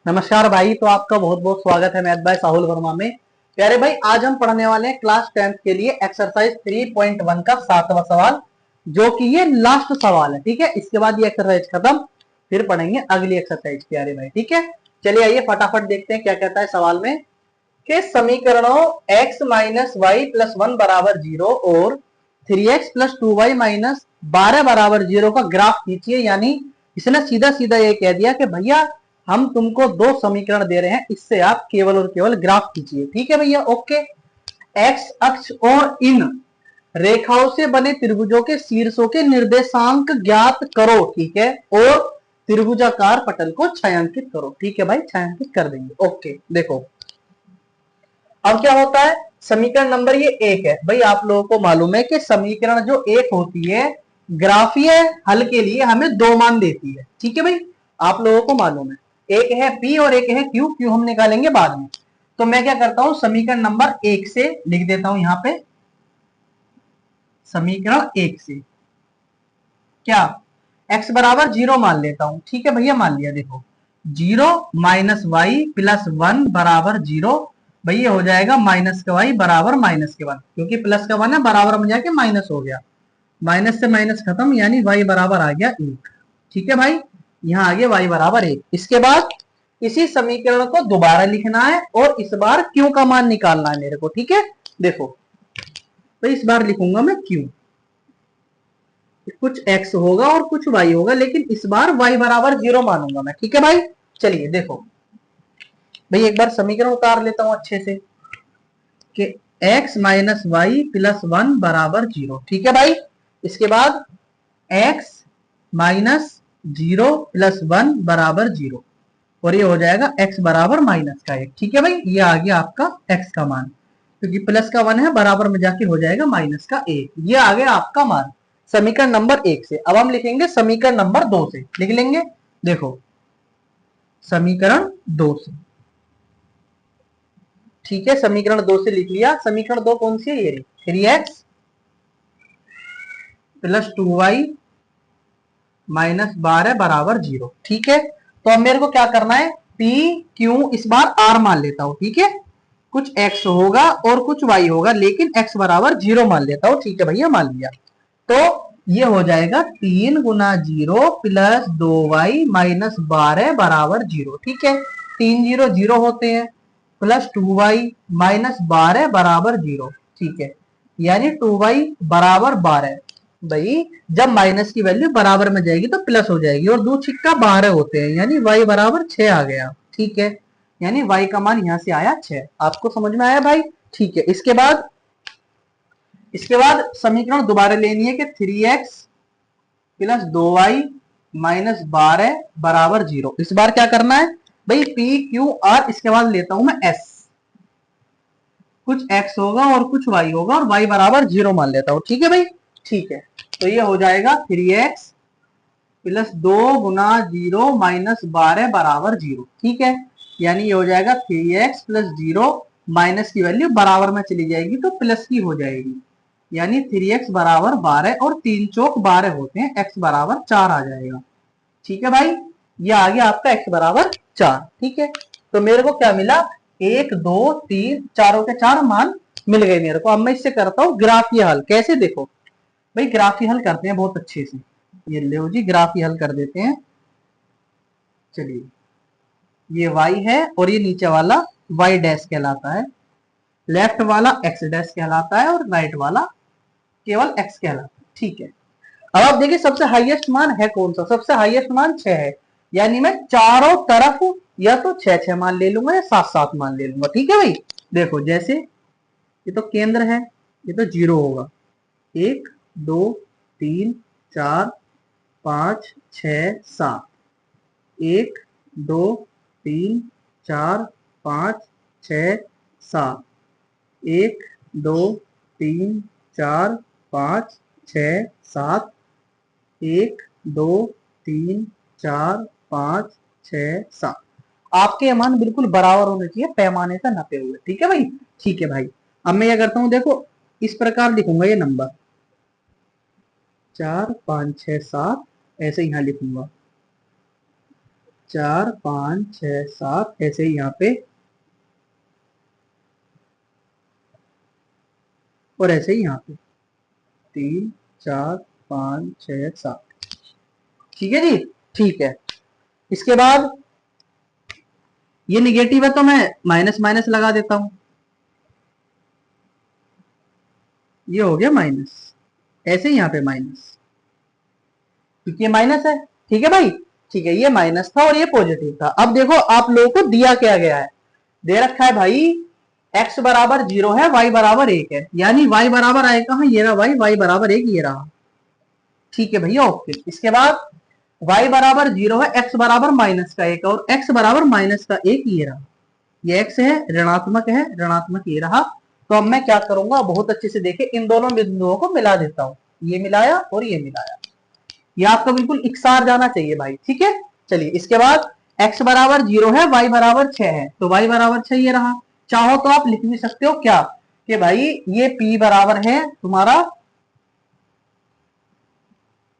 नमस्कार भाई। तो आपका बहुत बहुत स्वागत है मैथ बाय साहुल वर्मा में। प्यारे भाई, आज हम पढ़ने वाले हैं क्लास 10th के लिए एक्सरसाइज 3.1 का 7वां सवाल, जो कि ये लास्ट सवाल है। ठीक है, इसके बाद ये एक्सरसाइज खत्म, फिर पढ़ेंगे अगली एक्सरसाइज। प्यारे भाई ठीक है, चलिए आइए फटाफट देखते हैं क्या कहता है सवाल में कि समीकरणों x माइनस वाई प्लस 1 बराबर 0 और 3x प्लस 2y माइनस 12 बराबर 0 का ग्राफ खींचिए। यानी इसने सीधा सीधा ये कह दिया कि भैया हम तुमको दो समीकरण दे रहे हैं, इससे आप केवल और केवल ग्राफ खींचिए। ठीक है भैया, ओके। एक्स अक्ष और इन रेखाओं से बने त्रिभुजों के शीर्षों के निर्देशांक ज्ञात करो। ठीक है, और त्रिभुजाकार पटल को छायांकित करो। ठीक है भाई, छायांकित कर देंगे। ओके, देखो अब क्या होता है। समीकरण नंबर ये एक है भाई, आप लोगों को मालूम है कि समीकरण जो एक होती है ग्राफीय हल के लिए हमें दो मान देती है। ठीक है भाई, आप लोगों को मालूम है, एक है पी और एक है क्यू। क्यू हम निकालेंगे बाद में। तो मैं क्या करता हूं, समीकरण नंबर एक से लिख देता हूं यहां पे। समीकरण एक से क्या x बराबर 0 मान लेता हूं। ठीक है भैया, मान लिया। देखो 0 माइनस वाई प्लस 1 बराबर 0। भैया हो जाएगा माइनस का वाई बराबर माइनस के 1, क्योंकि प्लस का 1 है, बराबर में जाके माइनस हो गया। माइनस से माइनस खत्म, यानी वाई बराबर आ गया 1। ठीक है भाई, यहाँ आ गया वाई बराबर 1। इसके बाद इसी समीकरण को दोबारा लिखना है और इस बार क्यू का मान निकालना है मेरे को। ठीक है, देखो तो इस बार लिखूंगा मैं क्यू। कुछ x होगा और कुछ y होगा, लेकिन इस बार y बराबर 0 मानूंगा मैं। ठीक है भाई, चलिए देखो भाई, एक बार समीकरण उतार लेता हूं अच्छे से कि x माइनस वाई प्लस 1 बराबर 0। ठीक है भाई, इसके बाद x माइनस 0 प्लस 1 बराबर 0, और ये हो जाएगा x बराबर माइनस का 1। ठीक है भाई, ये आ गया आपका x का मान, क्योंकि प्लस का 1 है, बराबर में जाके हो जाएगा माइनस का 1। ये आ गया आपका मान समीकरण नंबर 1 से। अब हम लिखेंगे समीकरण नंबर 2 से, लिख लेंगे। देखो समीकरण 2 से, ठीक है, समीकरण 2 से लिख लिया। समीकरण 2 कौन सी है, ये 3x प्लस 2y माइनस 12 बराबर 0। ठीक है, तो अब मेरे को क्या करना है, p q इस बार r मान लेता हूं। ठीक है, कुछ x होगा और कुछ y होगा, लेकिन x बराबर 0 मान लेता हूं। ठीक है भैया, मान लिया। तो ये हो जाएगा 3 गुना 0 प्लस 2y माइनस 12 बराबर 0। ठीक है, 3 0 0 होते हैं, प्लस 2y माइनस 12 बराबर 0। ठीक है, यानी 2y बराबर 12। भाई जब माइनस की वैल्यू बराबर में जाएगी तो प्लस हो जाएगी, और दो छिक्का 12 होते हैं, यानी y बराबर 6 आ गया। ठीक है, यानी y का मान यहां से आया 6। आपको समझ में आया भाई? ठीक है, इसके बाद समीकरण दोबारा लेनी है कि 3x प्लस 2y माइनस 12 बराबर 0। इस बार क्या करना है भाई, p q r, इसके बाद लेता हूं मैं s। कुछ x होगा और कुछ y होगा, और y बराबर 0 मान लेता हूं। ठीक है भाई, ठीक है, तो ये हो जाएगा 3x प्लस 2 गुना 0 माइनस 12 बराबर 0। ठीक है, यानी ये हो जाएगा 3x प्लस 0, माइनस की वैल्यू बराबर में चली जाएगी तो प्लस की हो जाएगी, यानी 3x बराबर 12, और 3 चौक 12 होते हैं, x बराबर 4 आ जाएगा। ठीक है भाई, ये आ गया आपका x बराबर 4। ठीक है, तो मेरे को क्या मिला, 1 2 3 चारों के चार मान मिल गए मेरे को। अब मैं इससे करता हूँ ग्राफीय हल। कैसे, देखो भाई ग्राफीय हल करते हैं बहुत अच्छे से। ये लो जी, ग्राफीय हल कर देते हैं। चलिए, ये y है और ये नीचे वाला y डैश कहलाता है, लेफ्ट वाला x डैश कहलाता है, और राइट वाला केवल x कहलाता है। ठीक है, अब आप देखिए सबसे हाईएस्ट मान है कौन सा, सबसे हाईएस्ट मान 6 है, यानी मैं चारों तरफ या तो 6 6 मान ले लूंगा या 7 7 मान ले लूंगा। ठीक है भाई, देखो जैसे ये तो केंद्र है, ये तो 0 होगा, 1 2 3 4 5 6 7, 1 2 3 4 5 6 7, 1 2 3 4 5 6 7, 1 2 3 4 5 6 7। आपके ये मान बिल्कुल बराबर होने चाहिए, पैमाने से नपे हुए। ठीक है भाई, ठीक है भाई। अब मैं क्या करता हूँ, देखो इस प्रकार लिखूंगा ये नंबर 4 5 6 7, ऐसे यहां लिखूंगा 4 5 6 7 ऐसे ही यहाँ पे और ऐसे ही यहाँ पे 3 4 5 6 7। ठीक है जी, ठीक है। इसके बाद ये निगेटिव है तो मैं माइनस माइनस लगा देता हूं, ये हो गया माइनस, ऐसे ही यहाँ पे माइनस, क्योंकि ये माइनस है। ठीक है भाई, ठीक है, ये माइनस था और ये पॉजिटिव था। अब देखो आप लोगों को दिया क्या गया है, दे रखा है भाई x बराबर 0 है, y बराबर 1 है, यानी y बराबर आएगा, हाँ ये रहा y बराबर 1 ये रहा। ठीक है भैया, ओके। इसके बाद y बराबर 0 है, x बराबर माइनस का 1 और x बराबर माइनस का 1 ये रहा। ये x है, ऋणात्मक है, ऋणात्मक ये रहा। तो अब मैं क्या करूंगा, बहुत अच्छे से देखे, इन दोनों बिंदुओं को मिला देता हूं, ये मिलाया और ये मिलाया, ये आपका बिल्कुल इकसार जाना चाहिए भाई। ठीक है, चलिए इसके बाद x बराबर 0 है, y बराबर 6 है, तो y बराबर 6 ये रहा। चाहो तो आप लिख भी सकते हो क्या कि भाई ये p बराबर है तुम्हारा,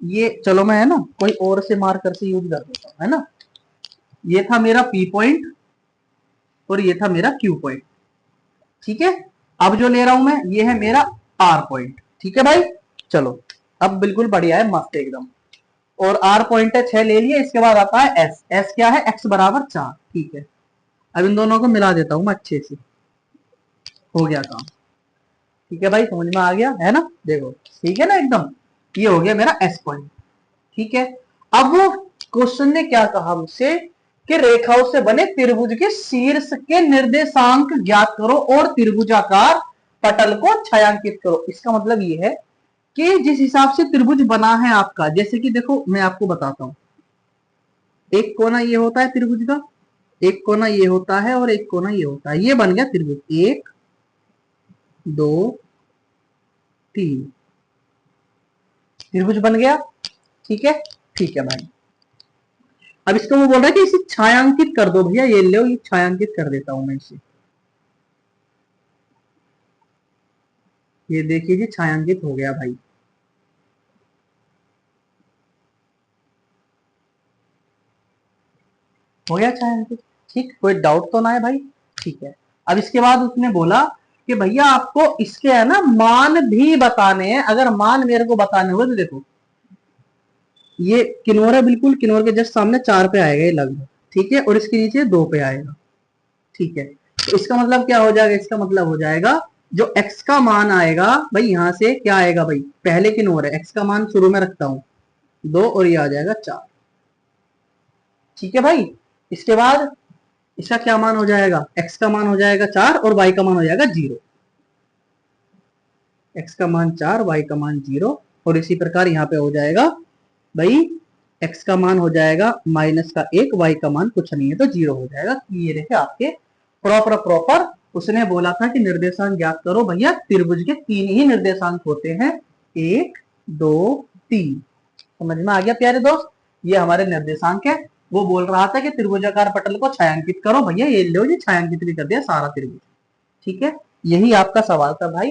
ये चलो मैं है ना कोई और से मार्कर से यूज कर देता हूं, है ना, ये था मेरा p पॉइंट और ये था मेरा q पॉइंट। ठीक है, अब जो ले रहा हूं मैं ये है मेरा r पॉइंट। ठीक है भाई, चलो अब बिल्कुल बढ़िया है, मस्त एकदम। और r पॉइंट है 6 ले लिए। इसके बाद आता है s, s क्या है, x बराबर 4। ठीक है, अब इन दोनों को मिला देता हूं मैं अच्छे से, हो गया काम। ठीक है भाई, समझ में आ गया है ना, देखो ठीक है ना एकदम, ये हो गया मेरा s पॉइंट। ठीक है, अब वो क्वेश्चन ने क्या कहा मुझसे कि रेखाओं से बने त्रिभुज के शीर्ष के निर्देशांक ज्ञात करो और त्रिभुजाकार पटल को छायांकित करो। इसका मतलब ये है कि जिस हिसाब से त्रिभुज बना है आपका, जैसे कि देखो मैं आपको बताता हूं, एक कोना ये होता है त्रिभुज का, एक कोना ये होता है और एक कोना ये होता है, ये बन गया त्रिभुज, 1 2 3 त्रिभुज बन गया। ठीक है, ठीक है भाई। अब इसको वो बोल रहा है कि इसे छायांकित कर दो भैया, ये लो, ये छायांकित कर देता हूं मैं इसे, ये देखिए जी छायांकित हो गया भाई। हो गया छायांकित, ठीक, कोई डाउट तो ना है भाई। ठीक है, अब इसके बाद उसने बोला कि भैया आपको इसके है ना मान भी बताने हैं, अगर मान मेरे को बताने हुए तो देखो ये किनोर है, बिल्कुल किनोर के जस्ट सामने 4 पे आएगा ये लगभग। ठीक है, और इसके नीचे 2 पे आएगा। ठीक है, तो इसका मतलब क्या हो जाएगा, इसका मतलब हो जाएगा जो x का मान आएगा भाई, यहां से क्या आएगा भाई, पहले किनोर है, x का मान शुरू में रखता हूं 2 और ये आ जाएगा 4। ठीक है भाई, इसके बाद इसका क्या मान हो जाएगा, x का मान हो जाएगा 4 और y का मान हो जाएगा 0। x का मान 4, y का मान 0, और इसी प्रकार यहाँ पे हो जाएगा भाई x का मान हो जाएगा माइनस का 1, y का मान कुछ नहीं है तो 0 हो जाएगा। ये देखे आपके प्रॉपर प्रॉपर उसने बोला था कि निर्देशांक ज्ञात करो, भैया त्रिभुज के 3 ही निर्देशांक होते हैं, 1 2 3। समझ में आ गया प्यारे दोस्त, ये हमारे निर्देशांक है। वो बोल रहा था कि त्रिभुजाकार पटल को छायांकित करो, भैया ये लो, ये छायांकित भी कर दिया सारा त्रिभुज। ठीक है, यही आपका सवाल था भाई,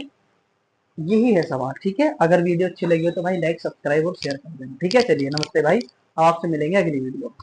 यही है सवाल। ठीक है, अगर वीडियो अच्छी लगी हो तो भाई लाइक सब्सक्राइब और शेयर कर देना। ठीक है, चलिए नमस्ते भाई, आपसे मिलेंगे अगली वीडियो।